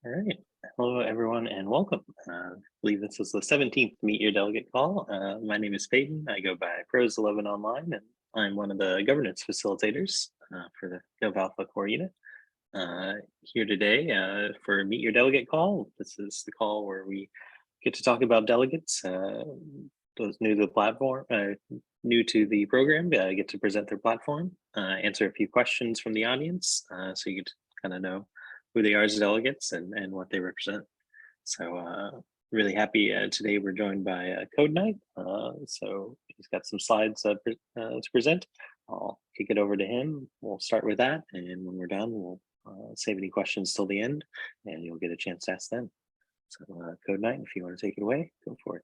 All right. Hello, everyone, and welcome. I believe this is the 17th Meet Your Delegate call. My name is Peyton. I go by Pros11 online, and I'm one of the governance facilitators for the GovAlpha core unit. Here today for Meet Your Delegate call. This is the call where we get to talk about delegates. Those new to the platform, new to the program, get to present their platform, answer a few questions from the audience, so you get to kind of know who they are as delegates and what they represent. So really happy today we're joined by CodeKnight. So he's got some slides to present. I'll kick it over to him. We'll start with that, and when we're done, we'll save any questions till the end, and you'll get a chance to ask them. So CodeKnight, if you want to take it away, go for it.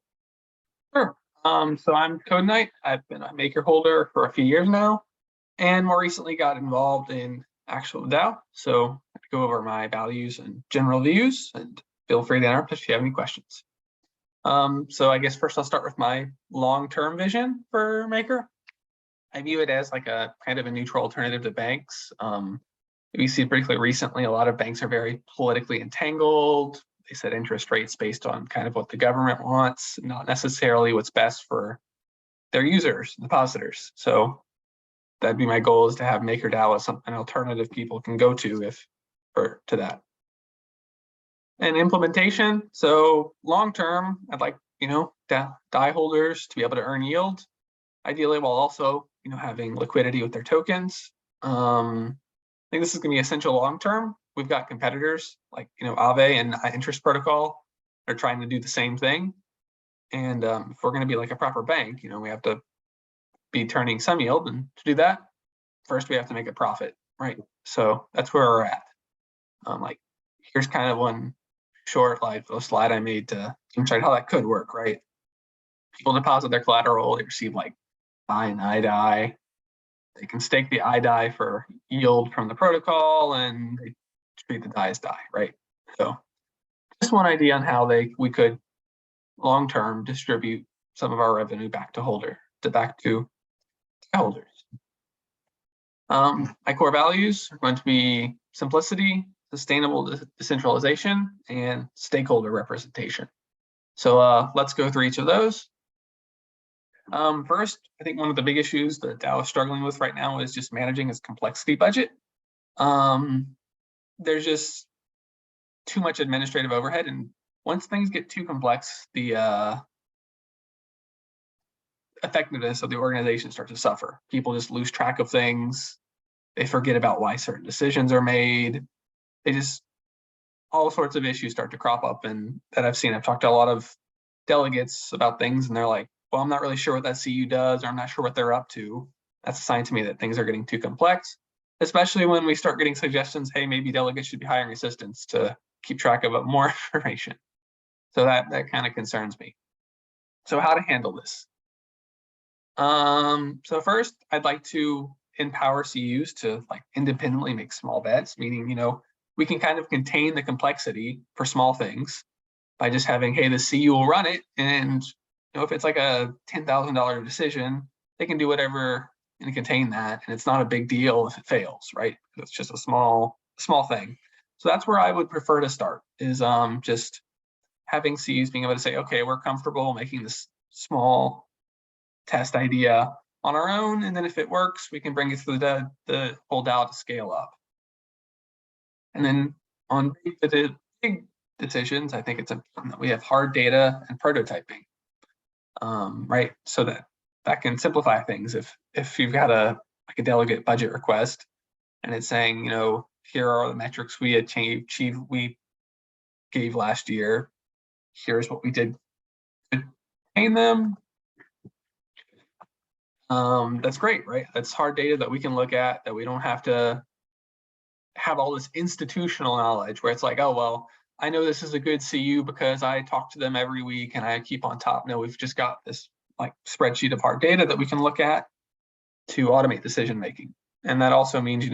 Sure. So I'm CodeKnight. I've been a maker holder for a few years now, and more recently got involved in actual DAO. So I go over my values and general views, and feel free to interrupt if you have any questions. So I guess first I'll start with my long-term vision for Maker. I view it as like a kind of a neutral alternative to banks. We see particularly recently, a lot of banks are very politically entangled. They set interest rates based on kind of what the government wants, not necessarily what's best for their users, depositors. So that'd be my goal, is to have MakerDAO as an alternative people can go to to that. And implementation. So long term, I'd like DAI holders to be able to earn yield, ideally while also having liquidity with their tokens. I think this is going to be essential long term. We've got competitors like Aave and Interest Protocol are trying to do the same thing. And if we're going to be like a proper bank, we have to be turning some yield, and to do that, first we have to make a profit, right? So that's where we're at. Here's kind of one short slide I made to demonstrate how that could work, right? People deposit their collateral, they receive like DAI and iDAI. They can stake the iDAI for yield from the protocol, and they treat the DAI as DAI, right? So just one idea on how we could long-term distribute some of our revenue back to holders. My core values are going to be simplicity, sustainable decentralization, and stakeholder representation. So let's go through each of those. First, I think one of the big issues that DAO is struggling with right now is just managing its complexity budget. There's just too much administrative overhead, and once things get too complex, the effectiveness of the organization starts to suffer. People just lose track of things. They forget about why certain decisions are made. All sorts of issues start to crop up, and that I've seen. I've talked to a lot of delegates about things, and they're like, well, I'm not really sure what that CU does, or I'm not sure what they're up to. That's a sign to me that things are getting too complex, especially when we start getting suggestions, hey, maybe delegates should be hiring assistants to keep track of more information. So that kind of concerns me. So how to handle this? So first, I'd like to empower CUs to independently make small bets, meaning, we can kind of contain the complexity for small things by just having, hey, the CU will run it. And, if it's like a $10,000 decision, they can do whatever and contain that. And it's not a big deal if it fails, right? It's just a small thing. So that's where I would prefer to start, is just having CUs being able to say, okay, we're comfortable making this small test idea on our own, and then if it works, we can bring it to the whole DAO to scale up. And then on big decisions, I think it's important that we have hard data and prototyping, right? So that can simplify things. If you've got a delegate budget request, and it's saying, here are the metrics we gave last year. Here's what we did to attain them. That's great, right? That's hard data that we can look at, that we don't have to have all this institutional knowledge where it's like, oh, well, I know this is a good CU because I talk to them every week and I keep on top. No, we've just got this spreadsheet of hard data that we can look at to automate decision making. And that also means,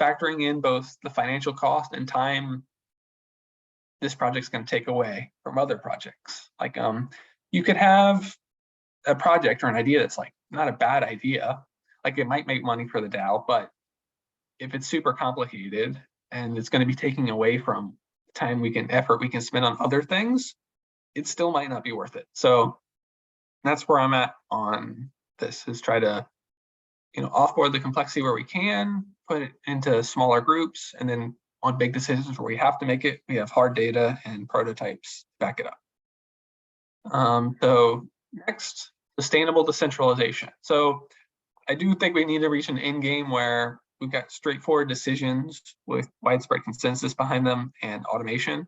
factoring in both the financial cost and time this project's going to take away from other projects. You could have a project or an idea that's not a bad idea. It might make money for the DAO, but if it's super complicated and it's going to be taking away from effort we can spend on other things, it still might not be worth it. So that's where I'm at on this, is try to, offboard the complexity where we can, put it into smaller groups, and then on big decisions where we have to make it, we have hard data and prototypes to back it up. So next, sustainable decentralization. So I do think we need to reach an end game where we've got straightforward decisions with widespread consensus behind them and automation.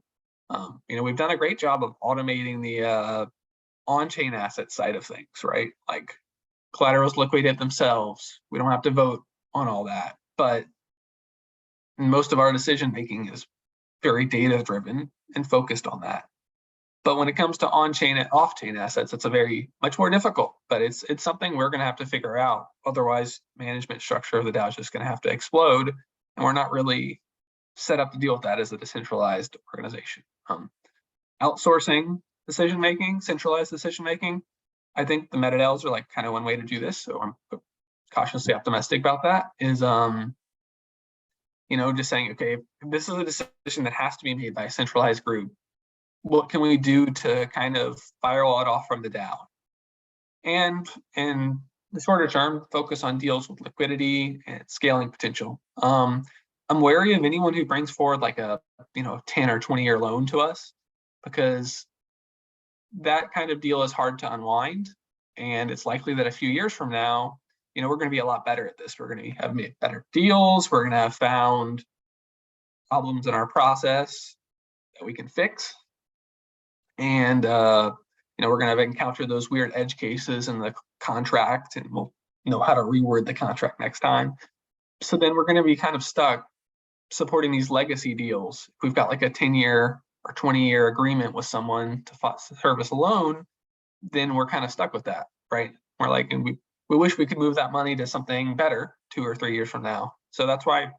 We've done a great job of automating the on-chain asset side of things, right? Like collaterals liquidate themselves. We don't have to vote on all that. But most of our decision making is very data driven and focused on that. But when it comes to on-chain and off-chain assets, it's much more difficult, but it's something we're going to have to figure out. Otherwise, management structure of the DAO is just going to have to explode, and we're not really set up to deal with that as a decentralized organization. Outsourcing decision-making, centralized decision-making, I think the MetaDAOs are like kind of one way to do this. So I'm cautiously optimistic about that, is just saying, okay, if this is a decision that has to be made by a centralized group, what can we do to kind of firewall it off from the DAO? And in the shorter term, focus on deals with liquidity and scaling potential. I'm wary of anyone who brings forward like a 10 or 20-year loan to us, because that kind of deal is hard to unwind. And it's likely that a few years from now, we're going to be a lot better at this. We're going to have made better deals. We're going to have found problems in our process that we can fix. And, we're going to have encountered those weird edge cases in the contract, and we'll know how to reword the contract next time. So then we're going to be kind of stuck supporting these legacy deals. If we've got like a 10-year or 20-year agreement with someone to service a loan, then we're kind of stuck with that, right? We're like, and we wish we could move that money to something better 2 or 3 years from now. So that's why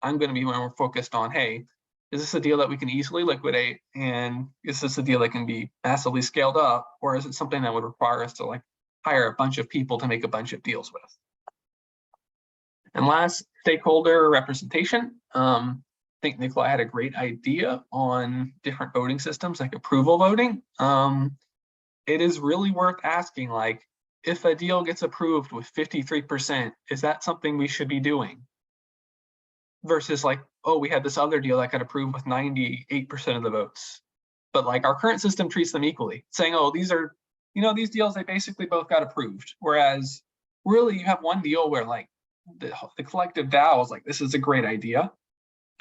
I'm going to be more focused on, hey, is this a deal that we can easily liquidate? And is this a deal that can be massively scaled up? Or is it something that would require us to like hire a bunch of people to make a bunch of deals with? And last, stakeholder representation. I think Nikolai had a great idea on different voting systems, like approval voting. It is really worth asking, like, if a deal gets approved with 53%, is that something we should be doing? Versus like, oh, we had this other deal that got approved with 98% of the votes. But like our current system treats them equally, saying, oh, these are, these deals, they basically both got approved. Whereas really you have one deal where like the collective DAO is like, this is a great idea.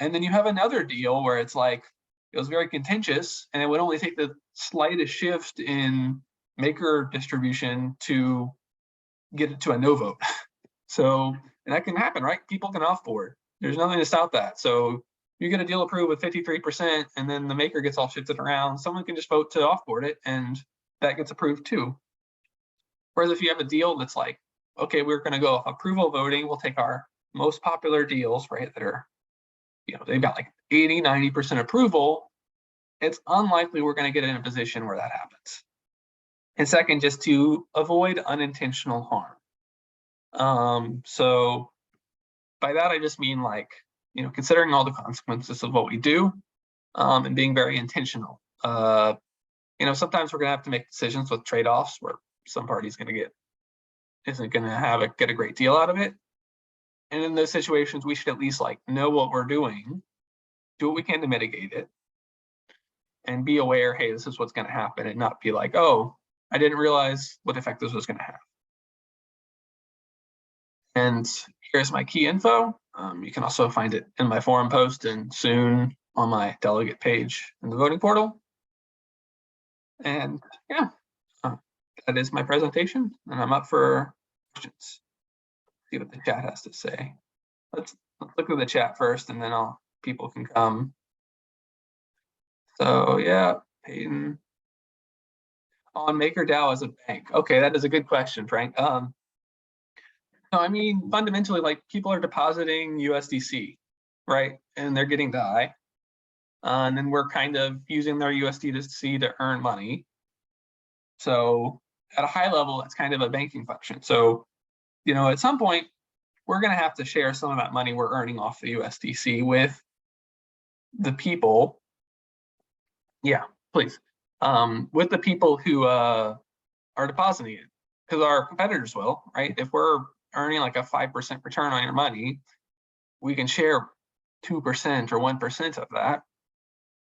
And then you have another deal where it's like, it was very contentious and it would only take the slightest shift in maker distribution to get it to a no vote. So, and that can happen, right? People can offboard. There's nothing to stop that. So you get a deal approved with 53% and then the maker gets all shifted around. Someone can just vote to offboard it and that gets approved too. Whereas if you have a deal that's like, okay, we're going to go approval voting, we'll take our most popular deals, right, that are, they've got like 80, 90% approval, it's unlikely we're going to get in a position where that happens. And second, just to avoid unintentional harm. So by that, I just mean like, considering all the consequences of what we do and being very intentional. Sometimes we're going to have to make decisions with trade-offs where some party's going to isn't going to get a great deal out of it. And in those situations, we should at least like know what we're doing, do what we can to mitigate it, and be aware, hey, this is what's going to happen, and not be like, oh, I didn't realize what effect this was going to have. And here's my key info. You can also find it in my forum post and soon on my delegate page in the voting portal. And yeah, that is my presentation, and I'm up for questions. See what the chat has to say. Let's look at the chat first, and then people can come. So yeah, Peyton. On MakerDAO as a bank. Okay, that is a good question, Frank. No, I mean, fundamentally, like people are depositing USDC, right? And they're getting DAI. And then we're kind of using their USDC to earn money. So at a high level, it's kind of a banking function. So, at some point, we're going to have to share some of that money we're earning off the USDC with the people Yeah, please. With the people who are depositing it, because our competitors will, right? If we're earning like a 5% return on your money, we can share 2% or 1% of that.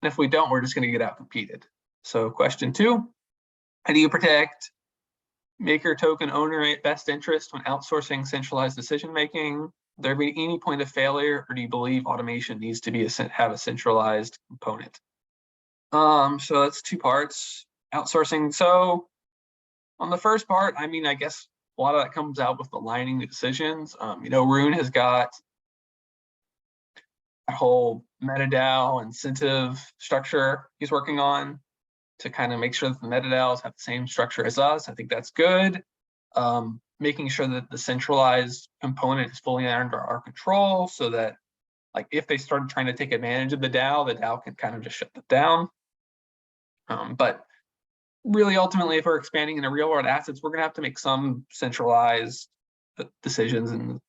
And if we don't, we're just going to get out competed. So question 2, how do you protect maker token owner best interest when outsourcing centralized decision making? There be any point of failure, or do you believe automation needs to be have a centralized component? So that's 2 parts. Outsourcing. So on the first part, I mean, I guess a lot of that comes out with aligning the decisions. Rune has got a whole MetaDAO incentive structure he's working on to kind of make sure that the MetaDAOs have the same structure as us. I think that's good. Making sure that the centralized component is fully under our control, so that like if they started trying to take advantage of the DAO can kind of just shut them down. But really, ultimately, if we're expanding into real world assets, we're going to have to make some centralized decisions, and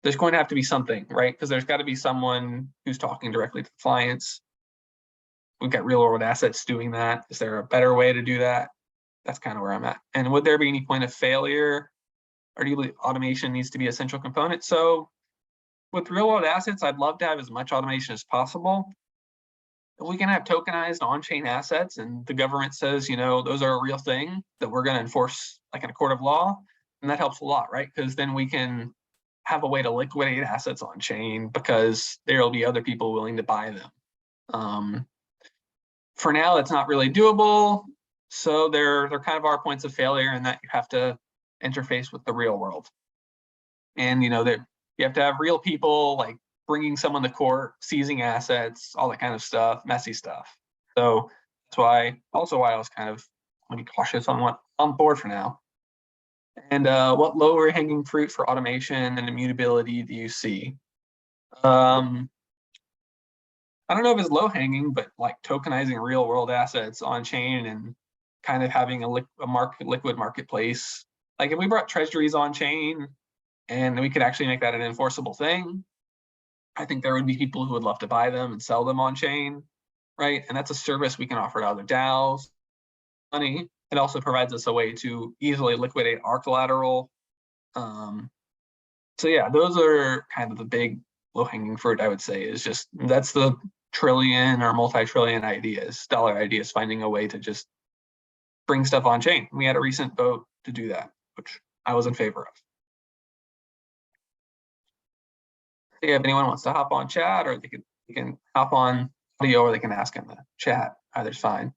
there's going to have to be something, right? Because there's got to be someone who's talking directly to clients. We've got real world assets doing that. Is there a better way to do that? That's kind of where I'm at. And would there be any point of failure, or do you believe automation needs to be a central component? So with real world assets, I'd love to have as much automation as possible. If we can have tokenized on-chain assets and the government says, those are a real thing that we're going to enforce like in a court of law, and that helps a lot, right? Because then we can have a way to liquidate assets on chain because there'll be other people willing to buy them. For now, that's not really doable. So they're kind of our points of failure in that you have to interface with the real world. And, you have to have real people like bringing someone to court, seizing assets, all that kind of stuff, messy stuff. So that's why I was kind of cautious on what on board for now. And what lower hanging fruit for automation and immutability do you see? I don't know if it's low hanging, but like tokenizing real world assets on chain and kind of having a liquid marketplace. Like if we brought treasuries on chain and we could actually make that an enforceable thing, I think there would be people who would love to buy them and sell them on chain, right? And that's a service we can offer to other DAOs. Money. It also provides us a way to easily liquidate our collateral. So yeah, those are kind of the big low-hanging fruit, I would say, is just that's the trillion or multi-trillion dollar ideas, finding a way to just bring stuff on chain. We had a recent vote to do that, which I was in favor of. If anyone wants to hop on chat, or they can hop on audio, or they can ask in the chat. Either's fine.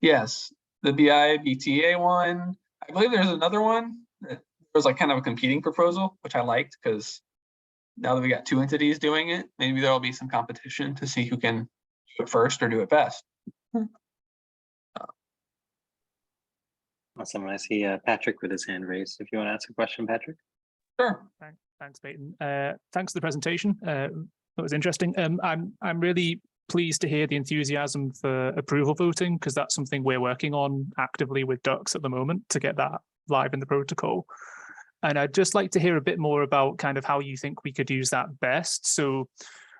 Yes, the BIBTA one. I believe there's another one that was like kind of a competing proposal, which I liked because now that we got 2 entities doing it, maybe there'll be some competition to see who can do it first or do it best. Awesome. I see Patrick with his hand raised. If you want to ask a question, Patrick. Sure. Thanks, Peyton. Thanks for the presentation. That was interesting. I'm really pleased to hear the enthusiasm for approval voting, because that's something we're working on actively with Dux at the moment to get that live in the protocol. And I'd just like to hear a bit more about kind of how you think we could use that best. So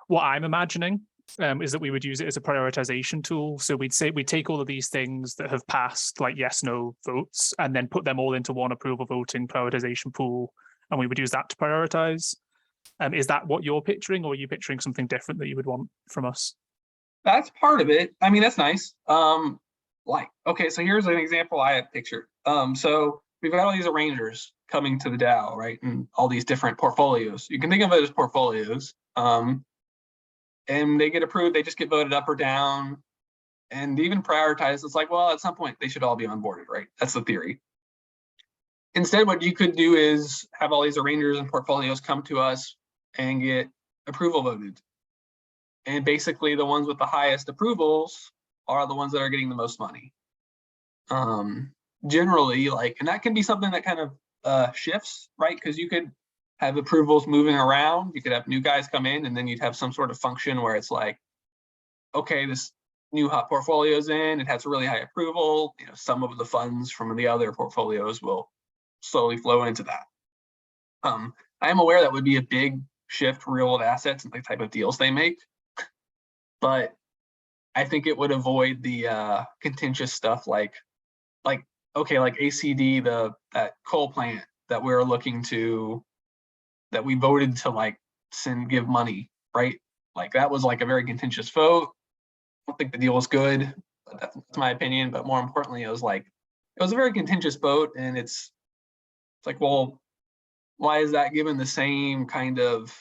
what I'm imagining is that we would use it as a prioritization tool. So we'd take all of these things that have passed like yes, no votes, and then put them all into one approval voting prioritization pool. And we would use that to prioritize. Is that what you're picturing, or are you picturing something different that you would want from us? That's part of it. I mean, that's nice. Okay, so here's an example I had pictured. So we've got all these arrangers coming to the DAO, right? And all these different portfolios. You can think of it as portfolios. And they get approved, they just get voted up or down. And even prioritized, it's like, well, at some point they should all be onboarded, right? That's the theory. Instead, what you could do is have all these arrangers and portfolios come to us and get approval voted. And basically the ones with the highest approvals are the ones that are getting the most money. Generally, and that can be something that kind of shifts, right? Because you could have approvals moving around. You could have new guys come in, and then you'd have some sort of function where it's like, okay, this new hot portfolio's in, it has a really high approval. Some of the funds from the other portfolios will slowly flow into that. I am aware that would be a big shift for real world assets and the type of deals they make. But I think it would avoid the contentious stuff like okay, like ACD, that coal plant that we're looking to, that we voted to like give money, right? Like that was like a very contentious vote. I don't think the deal was good, but that's my opinion. But more importantly, it was a very contentious vote, and it's like, well, why is that given the same kind of,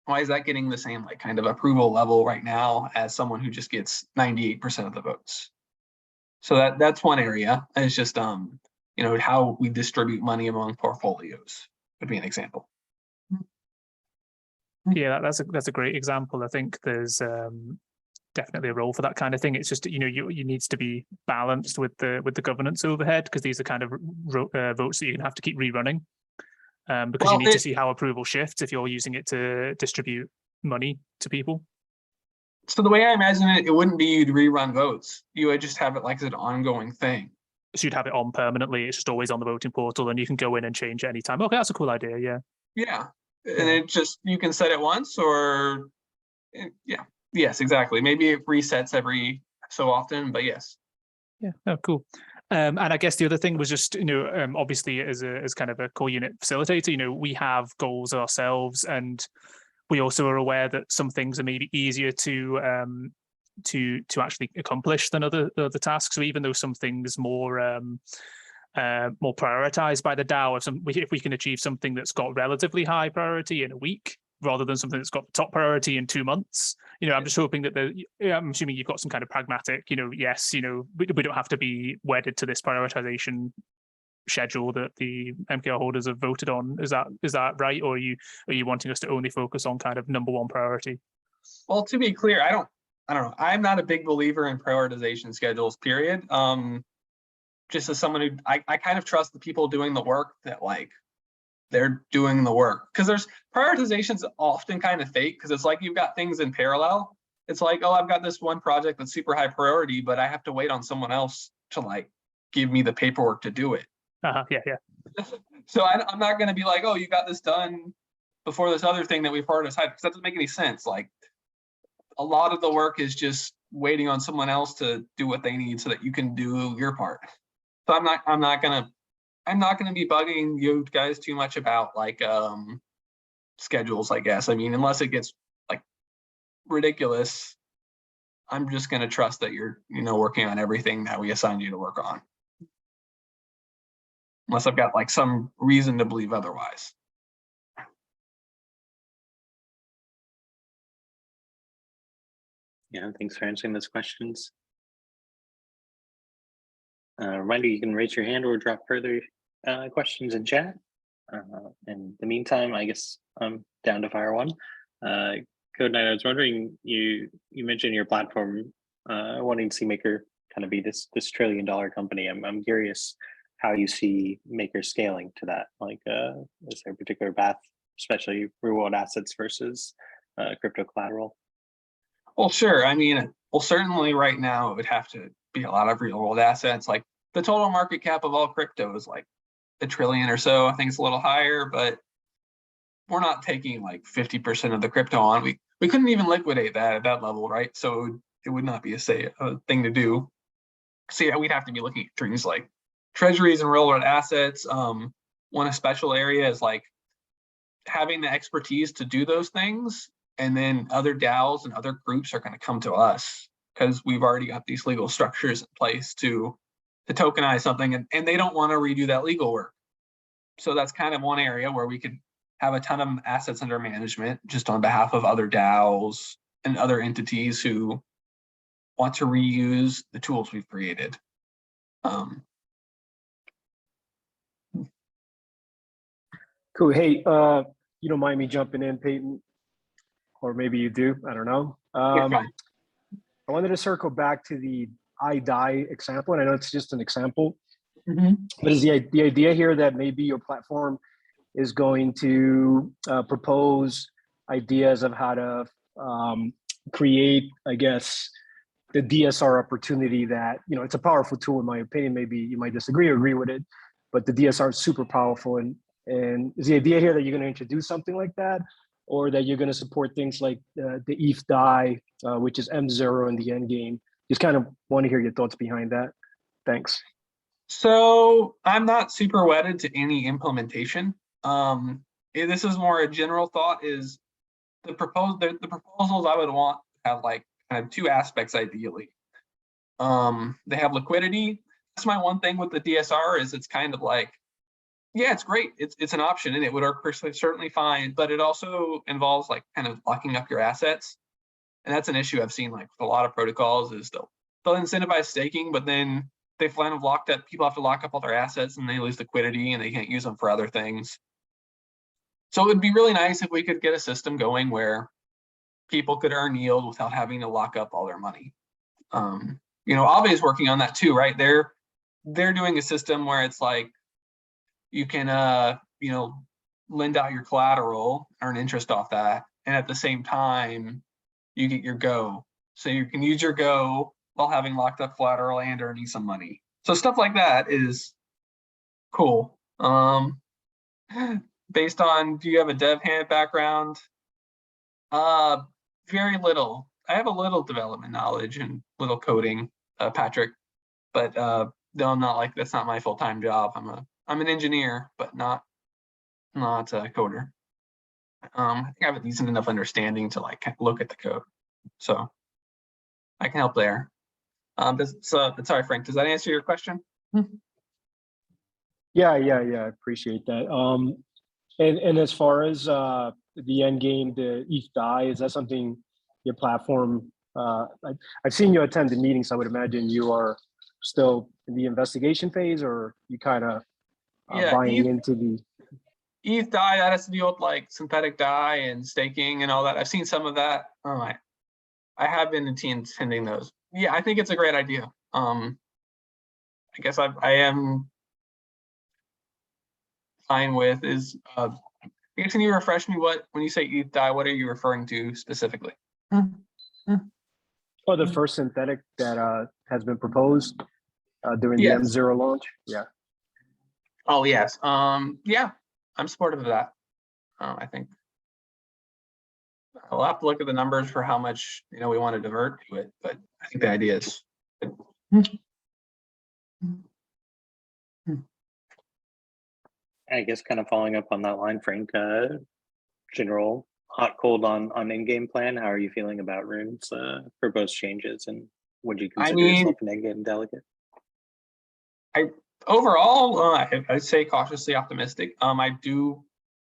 why is that getting the same like kind of approval level right now as someone who just gets 98% of the votes? So that's one area. And it's just how we distribute money among portfolios would be an example. Yeah, that's a great example. I think there's definitely a role for that kind of thing. It's just you needs to be balanced with the governance overhead, because these are kind of votes that you're gonna have to keep rerunning, because you need to see how approval shifts if you're using it to distribute money to people. So the way I imagine it, it wouldn't be you'd rerun votes. You would just have it like as an ongoing thing. So you'd have it on permanently. It's just always on the voting portal, and you can go in and change it anytime. Okay, that's a cool idea. Yeah. Yeah, and it just, you can set it once, or yeah, yes, exactly. Maybe it resets every so often, but yes. Yeah. Oh, cool. And I guess the other thing was just, obviously as kind of a core unit facilitator, we have goals ourselves, and we also are aware that some things are maybe easier to actually accomplish than other tasks. So even though some things more prioritized by the DAO, if we can achieve something that's got relatively high priority in a week, rather than something that's got top priority in 2 months, I'm just hoping that I'm assuming you've got some kind of pragmatic, yes, we don't have to be wedded to this prioritization schedule that the MKR holders have voted on. Is that right? Or are you wanting us to only focus on kind of number one priority? Well, to be clear, I don't know. I'm not a big believer in prioritization schedules, period. Just as someone who, I kind of trust the people doing the work, that like they're doing the work, because there's prioritizations often kind of fake, because it's like you've got things in parallel. It's like, oh, I've got this one project that's super high priority, but I have to wait on someone else to like give me the paperwork to do it. Yeah. So I'm not going to be like, oh, you got this done before this other thing that we've prioritized, because that doesn't make any sense. Like a lot of the work is just waiting on someone else to do what they need so that you can do your part. So I'm not gonna be bugging you guys too much about like schedules, I guess. I mean, unless it gets like ridiculous, I'm just gonna trust that you're working on everything that we assigned you to work on. Unless I've got like some reason to believe otherwise. Yeah, thanks for answering those questions. Reminder, you can raise your hand or drop further questions in chat. In the meantime, I guess I'm down to fire one. CodeKnight, I was wondering, you mentioned your platform wanting to see Maker kind of be this $1 trillion company. I'm curious how you see Maker scaling to that. Like, is there a particular path, especially real-world assets versus crypto collateral? Well, sure. I mean, well, certainly right now it would have to be a lot of real world assets. Like the total market cap of all crypto is like $1 trillion or so. I think it's a little higher, but we're not taking like 50% of the crypto on. We couldn't even liquidate that at that level, right? So it would not be a thing to do. So yeah, we'd have to be looking at things like treasuries and real world assets. One special area is like having the expertise to do those things. And then other DAOs and other groups are going to come to us because we've already got these legal structures in place to tokenize something, and they don't want to redo that legal work. So that's kind of one area where we could have a ton of assets under management just on behalf of other DAOs and other entities who want to reuse the tools we've created. Cool. Hey, you don't mind me jumping in, Peyton? Or maybe you do, I don't know. I wanted to circle back to the iDie example, and I know it's just an example, but is the idea here that maybe your platform is going to propose ideas of how to create, I guess, the DSR opportunity that, it's a powerful tool in my opinion. Maybe you might disagree or agree with it, but the DSR is super powerful. And is the idea here that you're going to introduce something like that? or that you're going to support things like the ETH DAI, which is M0 in the end game. Just kind of want to hear your thoughts behind that. Thanks. So I'm not super wedded to any implementation. This is more a general thought. Is the proposals I would want have like kind of two aspects ideally. They have liquidity. That's my one thing with the DSR is it's kind of like, yeah, it's great. It's an option and it would work certainly fine, but it also involves like kind of locking up your assets. And that's an issue I've seen like with a lot of protocols is they'll incentivize staking, but then they find locked up, people have to lock up all their assets and they lose liquidity and they can't use them for other things. So it would be really nice if we could get a system going where people could earn yield without having to lock up all their money. You know, Aave is working on that too, right? They're doing a system where it's like you can, you know, lend out your collateral, earn interest off that, and at the same time, you get your Go. So you can use your Go while having locked up collateral and earning some money. So stuff like that is cool. Based on, do you have a dev hand background? Very little. I have a little development knowledge and little coding, Patrick, but no, I'm not like, that's not my full-time job. I'm an engineer, but not a coder. I think I have a decent enough understanding to like look at the code, so I can help there. Sorry, Frank, does that answer your question? Yeah, I appreciate that. And as far as the end game, the ETH DAI, is that something your platform? I've seen you attend the meetings. I would imagine you are still in the investigation phase, or you kind of buying into the ETH DAI. That has to deal with like synthetic DAI and staking and all that. I've seen some of that. I have been attending those. Yeah, I think it's a great idea. I guess I am fine with is. Can you refresh me when you say ETH DAI, what are you referring to specifically? Oh, the first synthetic that has been proposed during the M0 launch. Yeah. Oh yes. Yeah, I'm supportive of that. I think I'll have to look at the numbers for how much we want to divert to it, but I think the idea is good. I guess kind of following up on that line, Frank, general hot cold on in-game plan. How are you feeling about runes for both changes, and would you consider yourself an in-game delegate? Overall, I'd say cautiously optimistic. I do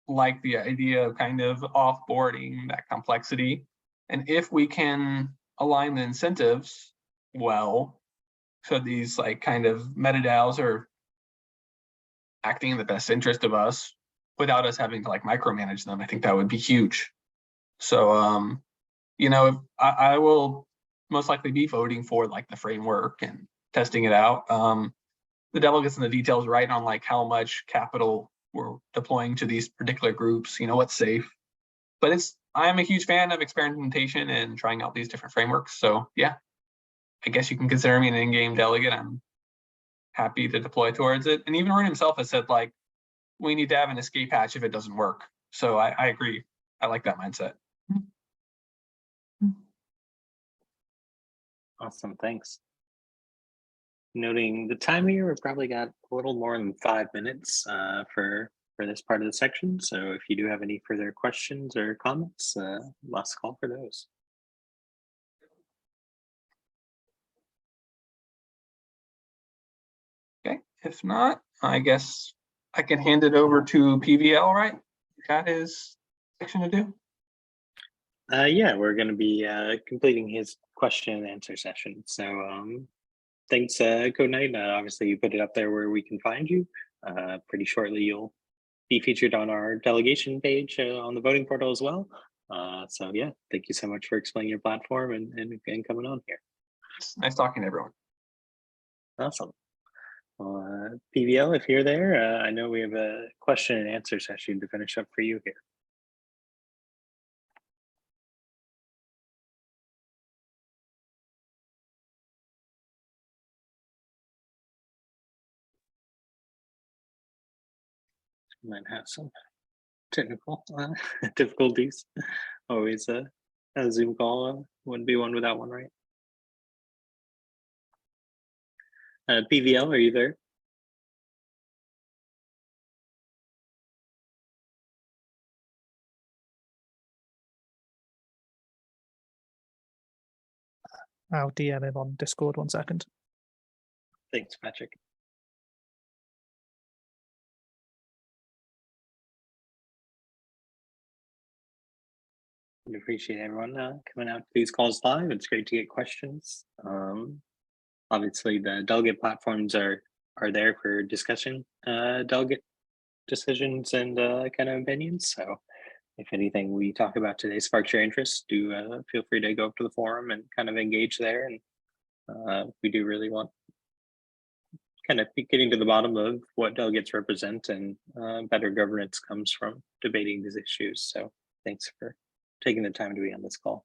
like the idea of kind of offboarding that complexity, and if we can align the incentives well, so these like kind of meta DAOs are acting in the best interest of us without us having to like micromanage them, I think that would be huge. So, I will most likely be voting for like the framework and testing it out. The delegates and the details right on like how much capital we're deploying to these particular groups, what's safe. But I'm a huge fan of experimentation and trying out these different frameworks. So yeah, I guess you can consider me an in-game delegate. I'm happy to deploy towards it. And even Rune himself has said like, we need to have an escape hatch if it doesn't work. So I agree. I like that mindset. Awesome, thanks. Noting the time here, we've probably got a little more than 5 minutes for this part of the section. So if you do have any further questions or comments, last call for those. Okay, if not, I guess I can hand it over to PVL, right? Got his section to do. Yeah, we're going to be completing his question and answer session. So thanks, CodeKnight. Obviously, you put it up there where we can find you. Pretty shortly, you'll be featured on our delegation page on the voting portal as well. So yeah, thank you so much for explaining your platform and coming on here. Nice talking to everyone. Awesome. PVL, if you're there, I know we have a question and answer session to finish up for you here. Might have some technical difficulties. Always a Zoom call wouldn't be one without one, right? PVL, are you there? I'll DM him on Discord 1 second. Thanks, Patrick. We appreciate everyone coming out to these calls live. It's great to get questions. Obviously, the delegate platforms are there for discussion, delegate decisions and kind of opinions. So if anything we talk about today sparks your interest, do feel free to go up to the forum and kind of engage there. And we do really want kind of getting to the bottom of what delegates represent, and better governance comes from debating these issues. So thanks for taking the time to be on this call.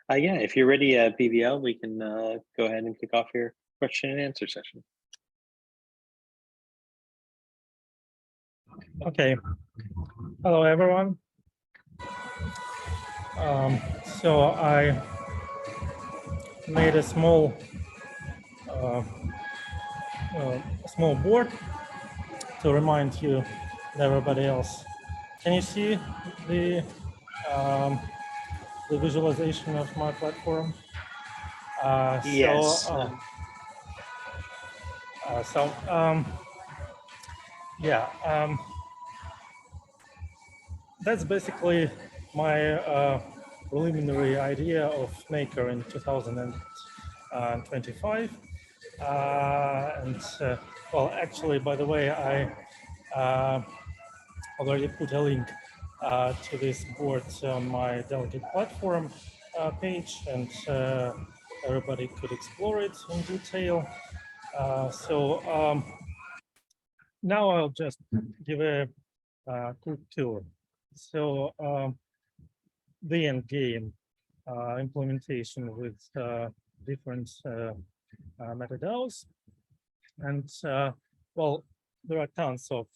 Yeah, if you're ready, PVL, we can go ahead and kick off your question and answer session. Okay. Hello, everyone. So I made a small board to remind you and everybody else. Can you see the visualization of my platform? Yes. That's basically my preliminary idea of Maker in 2025. Well, actually, by the way, I already put a link to this board on my Delegate Platform page, and everybody could explore it in detail. Now I'll just give a quick tour. So the end game implementation with different metadata, and well, there are tons of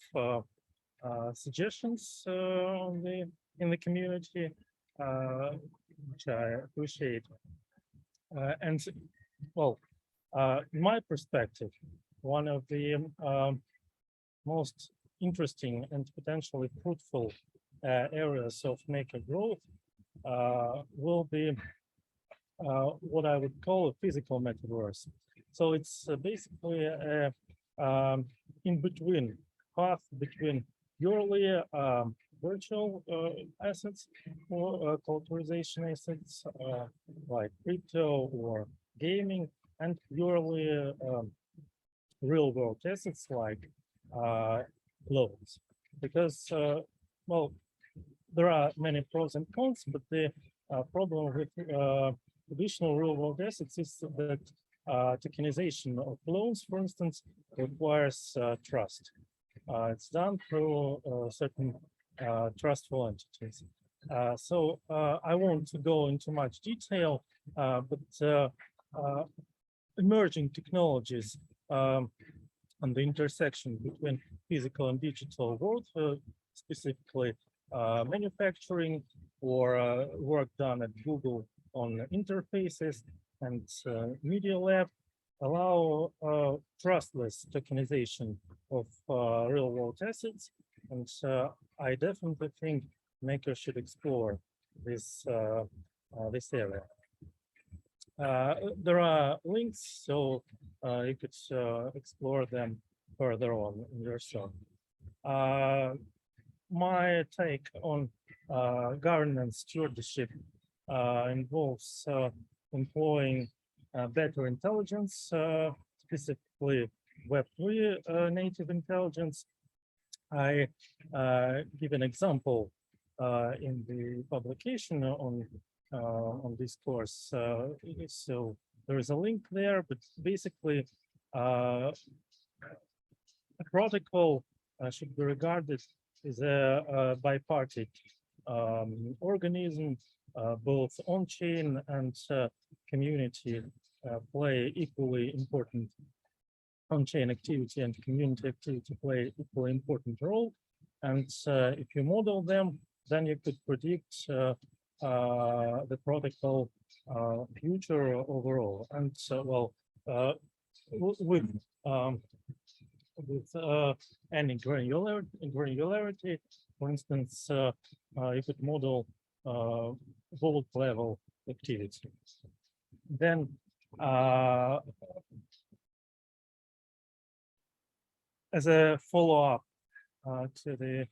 suggestions in the community, which I appreciate. And well, in my perspective, one of the most interesting and potentially fruitful areas of Maker growth will be what I would call a physical metaverse. So it's basically a in-between path between purely virtual assets or collateralization assets like crypto or gaming, and purely real-world assets like loans. Because well, there are many pros and cons, but the problem with traditional real-world assets is that tokenization of loans, for instance, requires trust. It's done through certain trustful entities. So I won't go into much detail, but emerging technologies on the intersection between physical and digital world, specifically manufacturing or work done at Google on interfaces and Media Lab, allow trustless tokenization of real-world assets, and I definitely think Maker should explore this this area. There are links, so you could explore them further on yourself. My take on governance stewardship involves employing better intelligence, specifically Web3 native intelligence. I give an example in the publication on this course. So there is a link there, but basically a protocol should be regarded as a bipartite organism. Both on-chain and community play equally important. On-chain activity and community activity play equally important role And if you model them, then you could predict the protocol future overall. And well, with any granularity, for instance, you could model vault level activity. Then as a follow-up to the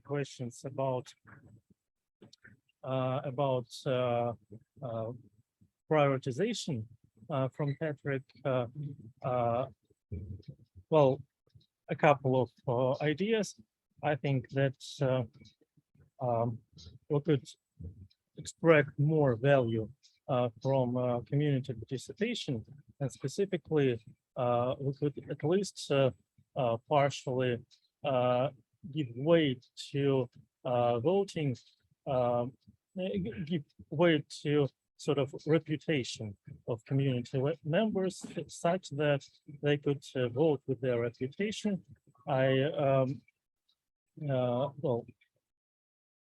questions about prioritization from Patrick, well, a couple of ideas. I think that we could extract more value from community participation, and specifically, we could at least partially give weight to voting, give weight to sort of reputation of community members, such that they could vote with their reputation. I well,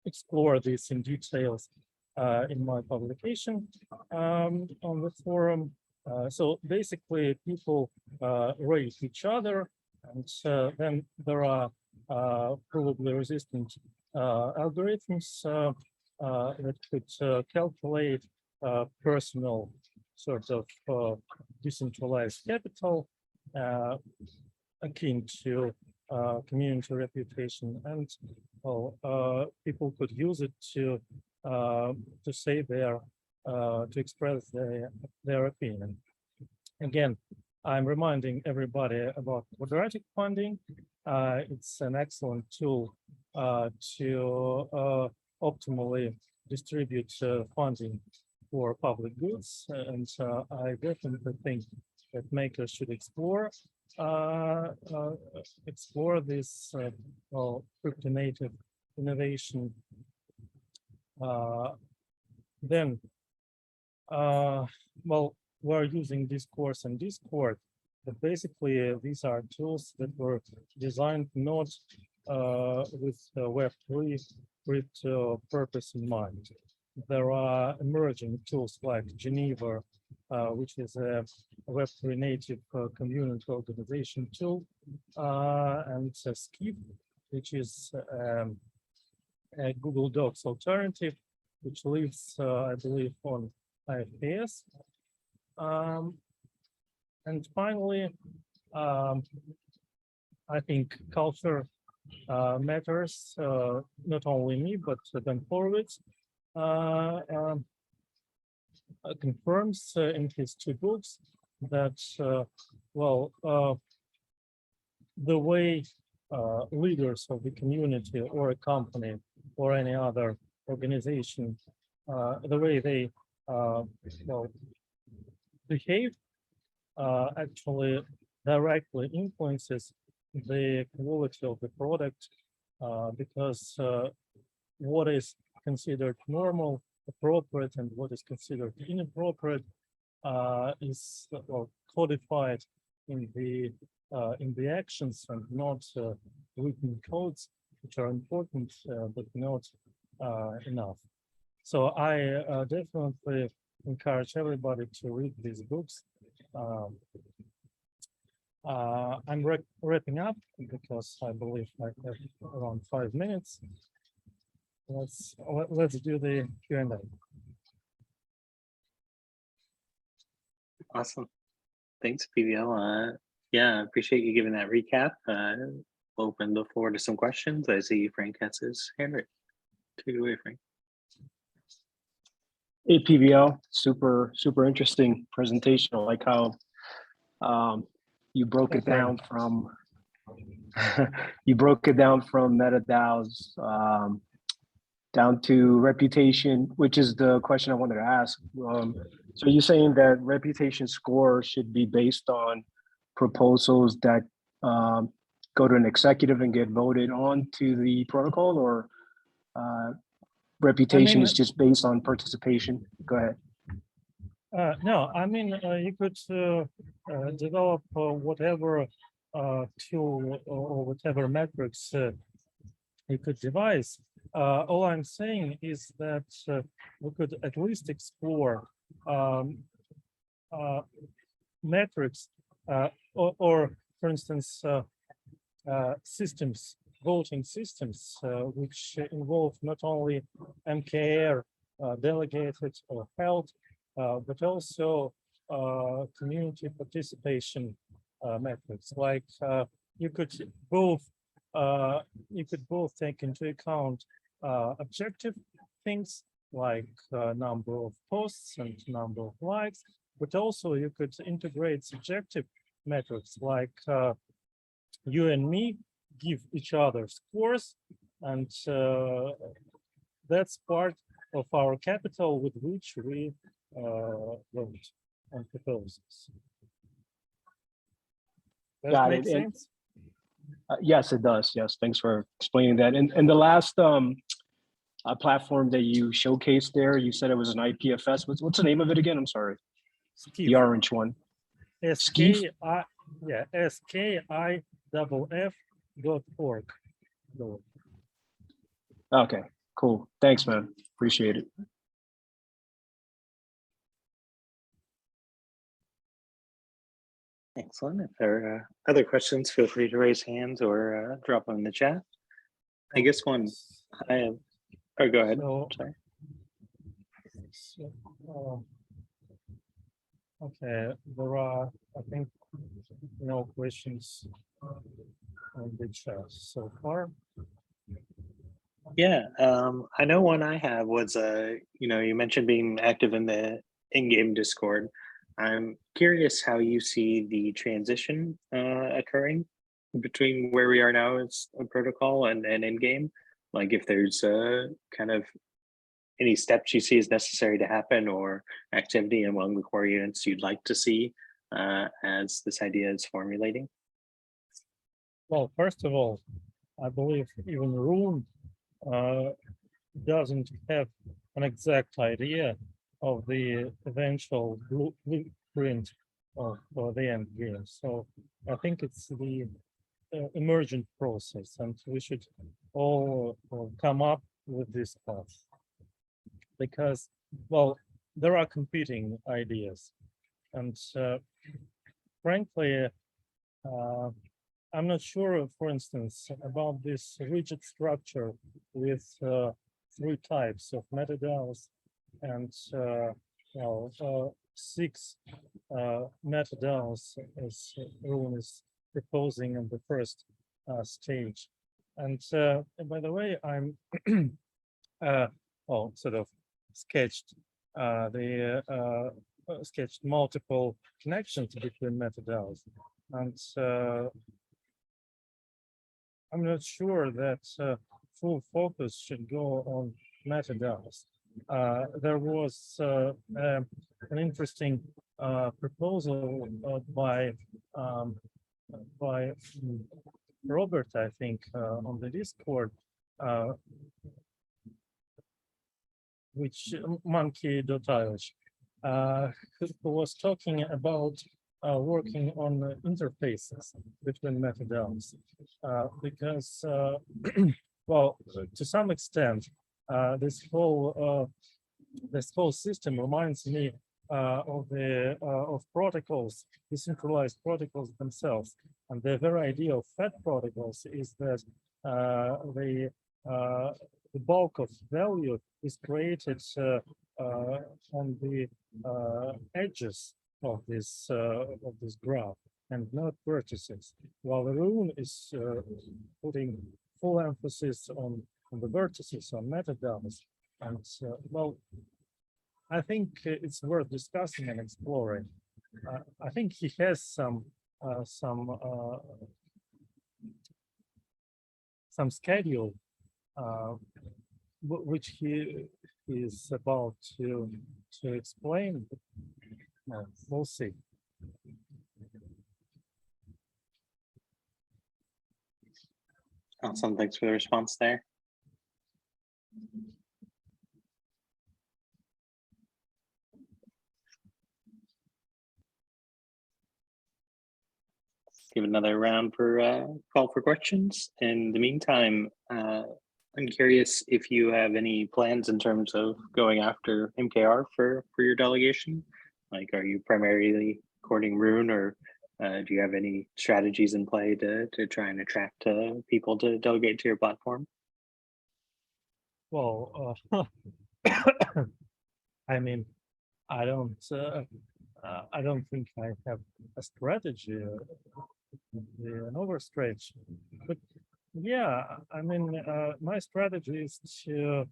explore this in details in my publication on the forum. So basically, people rate each other, and then there are probably resistant algorithms that could calculate personal sort of decentralized capital akin to community reputation, and well, people could use it to say to express their opinion. Again, I'm reminding everybody about quadratic funding. It's an excellent tool to optimally distribute funding for public goods, and I definitely think that makers should explore this crypto native innovation. Then, well, we're using Discourse and Discord, but basically these are tools that were designed not with Web3 crypto purpose in mind. There are emerging tools like Geneva, which is a Web3 native community organization tool, and Skip, which is a Google Docs alternative, which lives, I believe, on IFPS. And finally, I think culture matters, not only me, but Ben Horowitz confirms in his 2 books that, well, the way leaders of the community or a company or any other organization, the way they well, behave actually directly influences the quality of the product, because what is considered normal, appropriate, and what is considered inappropriate is well, codified in the actions and not written codes, which are important but not enough. So I definitely encourage everybody to read these books. I'm wrapping up because I believe I have around 5 minutes. Let's do the Q&A. Awesome. Thanks, PVL. Yeah, I appreciate you giving that recap. Open the floor to some questions. I see Frank has his hand raised. Take it away, Frank. Hey, PVL, super interesting presentation. I like how you broke it down from MetaDAOs down to reputation, which is the question I wanted to ask. So you're saying that reputation score should be based on proposals that go to an executive and get voted on to the protocol, or reputation is just based on participation? Go ahead. No, I mean, you could develop whatever tool or whatever metrics you could devise. All I'm saying is that we could at least explore metrics or for instance, systems, voting systems, which involve not only MKR delegated or held, but also community participation metrics. Like you could both take into account objective things like number of posts and number of likes, but also you could integrate subjective metrics like you and me give each other scores, and that's part of our capital with which we vote on proposals. Does Got that make it. And- sense? Yes, it does. Yes, thanks for explaining that. And the last platform that you showcased there, you said it was an IPFS. What's the name of it again? I'm sorry. The orange one. SKI, yeah, skiff.org. Okay, cool. Thanks, man. Appreciate it. Excellent. If there are other questions, feel free to raise hands or drop them in the chat. I guess one I have, or go ahead. So, Sorry. Okay, there are, I think, no questions on the chat so far. Yeah, I know one I have was, you mentioned being active in the in-game Discord. I'm curious how you see the transition occurring between where we are now as a protocol and in-game. Like if there's kind of any steps you see as necessary to happen or activity among the core units you'd like to see as this idea is formulating? Well, first of all, I believe even Rune doesn't have an exact idea of the eventual blueprint of the end game. So I think it's the emergent process, and we should all come up with this path. Because, well, there are competing ideas, and frankly, I'm not sure, for instance, about this rigid structure with 3 types of metadata and 6 metadata as Rune is proposing in the first stage. And by the way, I'm sort of sketched sketched multiple connections between metadata, and I'm not sure that full focus should go on metadata. There was an interesting proposal by Robert, I think, on the Discord, which monkey.io, who was talking about working on interfaces between metadata, because, well, to some extent, this whole system reminds me of protocols, decentralized protocols themselves, and the very idea of fat protocols is that the bulk of value is created on the edges of this graph and not vertices, while the Rune is putting full emphasis on the vertices, on metadata. And well, I think it's worth discussing and exploring. I think he has some schedule which he is about to explain. We'll see. Awesome, thanks for the response there. give another round for call for questions. In the meantime, I'm curious if you have any plans in terms of going after MKR for your delegation. Like, are you primarily courting Rune, or do you have any strategies in play to try and attract people to delegate to your platform? Well, I mean, I don't think I have a strategy, an overstretch, but yeah, I mean, my strategy is to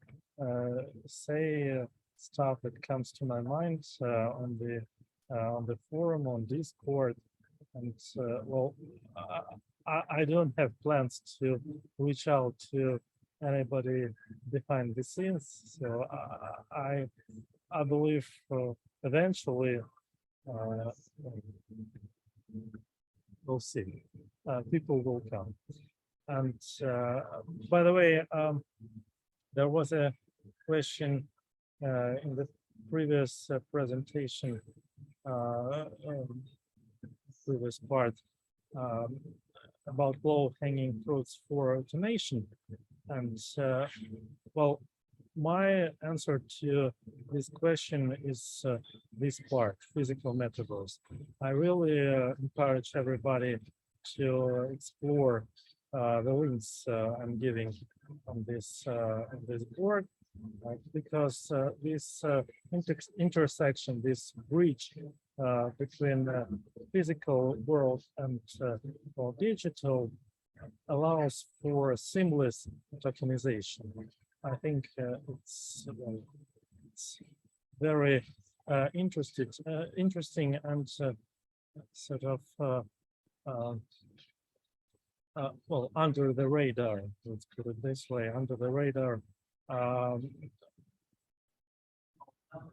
say stuff that comes to my mind on the forum, on Discord, and well, I don't have plans to reach out to anybody behind the scenes, so I believe eventually we'll see. People will come. And by the way, there was a question in the previous presentation, previous part, about low-hanging fruits for automation. And well, my answer to this question is this part, physical metaverse. I really encourage everybody to explore the links I'm giving on this board, because this intersection, this bridge between the physical world and digital allows for seamless tokenization. I think it's very interesting and sort of well, under the radar, let's put it this way, under the radar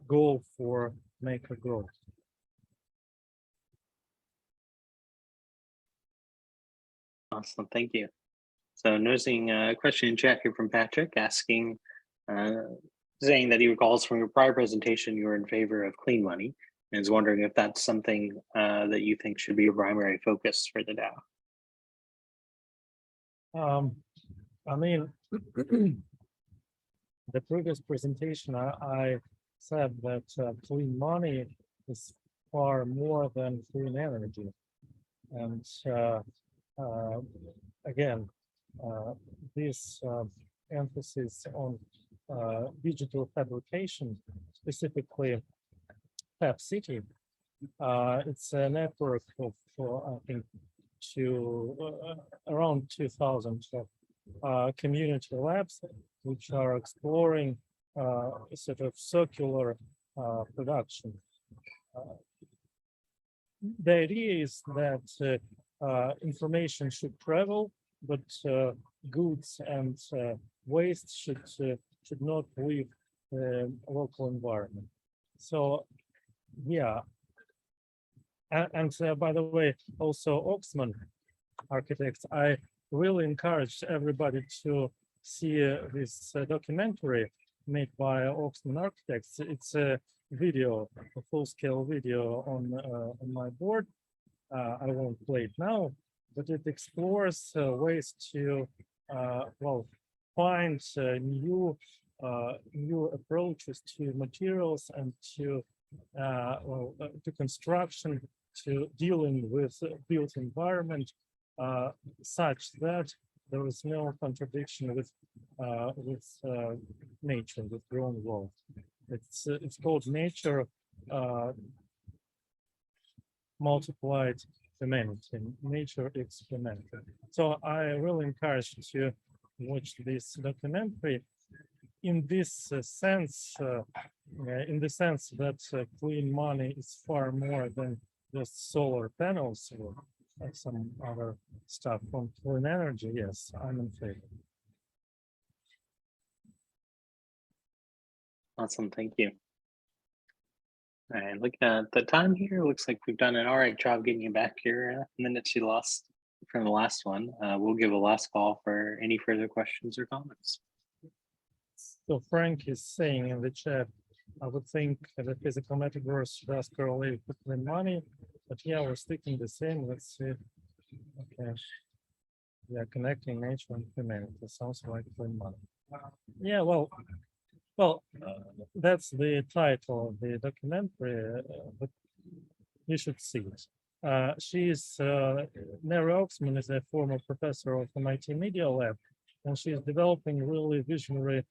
goal for maker growth. Awesome, thank you. So noticing a question in chat here from Patrick asking, saying that he recalls from your prior presentation you were in favor of clean money, and is wondering if that's something that you think should be a primary focus for the DAO. I mean, the previous presentation, I said that clean money is far more than clean energy. And again, this emphasis on digital fabrication, specifically Fab City, it's a network of, I think, around 2,000 community labs, which are exploring sort of circular production. The idea is that information should travel, but goods and waste should not leave the local environment. So, yeah. And by the way, also Oxman architects, I really encourage everybody to see this documentary made by Oxman architects. It's a video, a full-scale video on my board. I won't play it now, but it explores ways to well, find new approaches to materials and to construction, to dealing with built environment, such that there is no contradiction with nature, with grown world. It's called nature multiplied humanity. Nature is humanity. So I really encourage you to watch this documentary in this sense, in the sense that clean money is far more than just solar panels or some other stuff from clean energy. Yes, I'm in favor. Awesome, thank you. All right, looking at the time here, looks like we've done an all right job getting you back your minutes you lost from the last one. We'll give a last call for any further questions or comments. So Frank is saying in the chat, I would think the physical metaverse does correlate with clean money, but yeah, we're sticking the same. Let's see. Okay. Yeah, connecting nature and humanity sounds like clean money. Yeah, well, that's the title of the documentary, but you should see it. Mary Oxman is a former professor of MIT Media Lab, and she is developing really visionary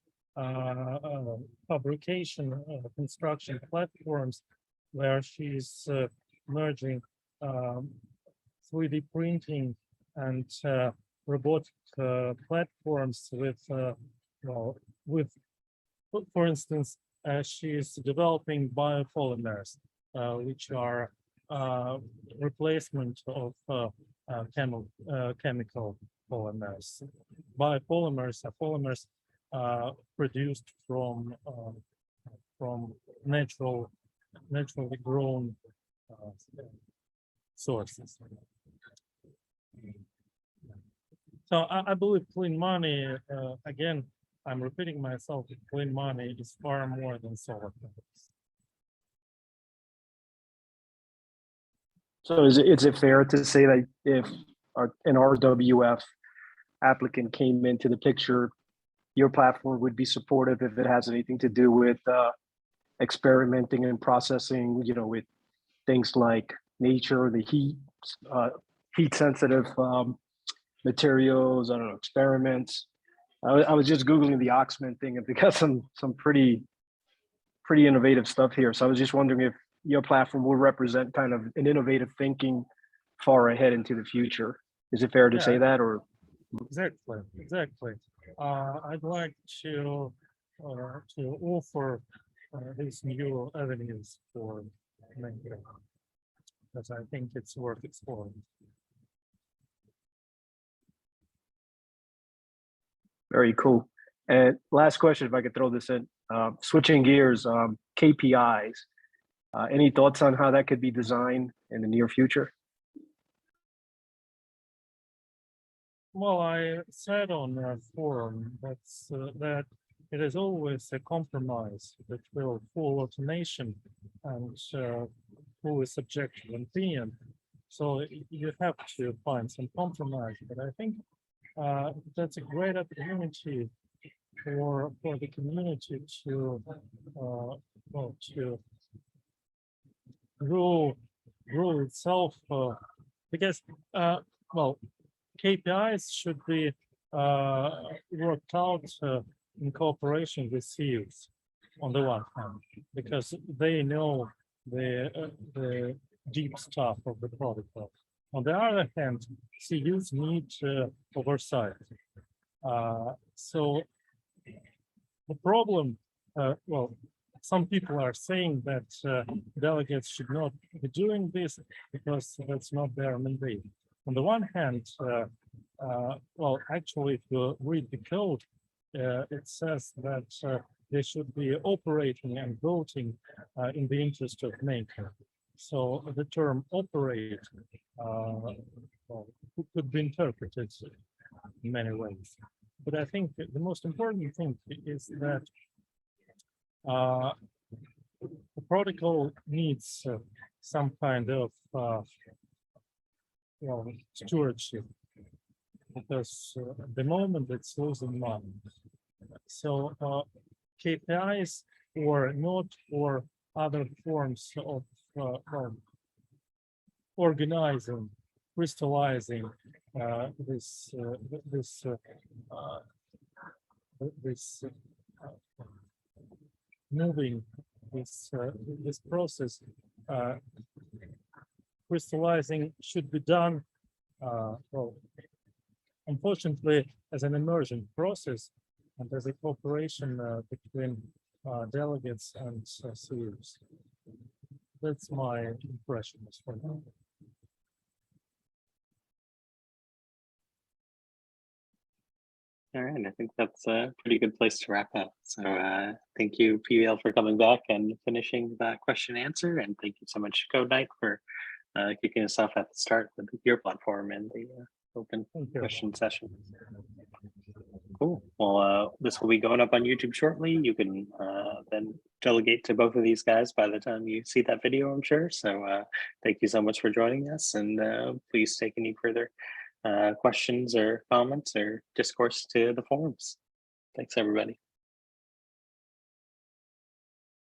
fabrication construction platforms where she's merging 3D printing and robotic platforms with, for instance, she is developing biopolymers, which are replacement of chemical polymers. Biopolymers are polymers produced from naturally grown sources. So I believe clean money, again, I'm repeating myself, clean money is far more than solar panels. So is it fair to say that if an RWF applicant came into the picture, your platform would be supportive if it has anything to do with experimenting and processing, with things like nature, the heat sensitive materials, I don't know, experiments. I was just Googling the Oxman thing and they got some pretty innovative stuff here. So I was just wondering if your platform will represent kind of an innovative thinking far ahead into the future. Is it fair to say that, or? Exactly. I'd like to offer these new avenues for making, because I think it's worth exploring. Very cool. And last question, if I could throw this in, switching gears, KPIs. Any thoughts on how that could be designed in the near future? Well, I said on the forum that it is always a compromise between full automation and fully subjective opinion. So you have to find some compromise. But I think that's a great opportunity for the community to grow itself, because KPIs should be worked out in cooperation with CUs on the one hand, because they know the deep stuff of the protocol. On the other hand, CUs need oversight. So the problem, some people are saying that delegates should not be doing this because that's not their mandate. On the one hand, actually, if you read the code, it says that they should be operating and voting in the interest of maker. So the term operate could be interpreted in many ways. But I think the most important thing is that the protocol needs some kind of stewardship, because at the moment it's losing money. So KPIs or not, or other forms of organizing, crystallizing this moving this process, crystallizing should be done, unfortunately, as an emergent process and as a cooperation between delegates and CUs. That's my impression as for now. All right, I think that's a pretty good place to wrap up. So thank you, PVL, for coming back and finishing that question and answer. And thank you so much, CodeKnight, for kicking us off at the start with your platform and the open question session. Cool. Well, this will be going up on YouTube shortly. You can then delegate to both of these guys by the time you see that video, I'm sure. So thank you so much for joining us, and please take any further questions or comments or discourse to the forums. Thanks, everybody.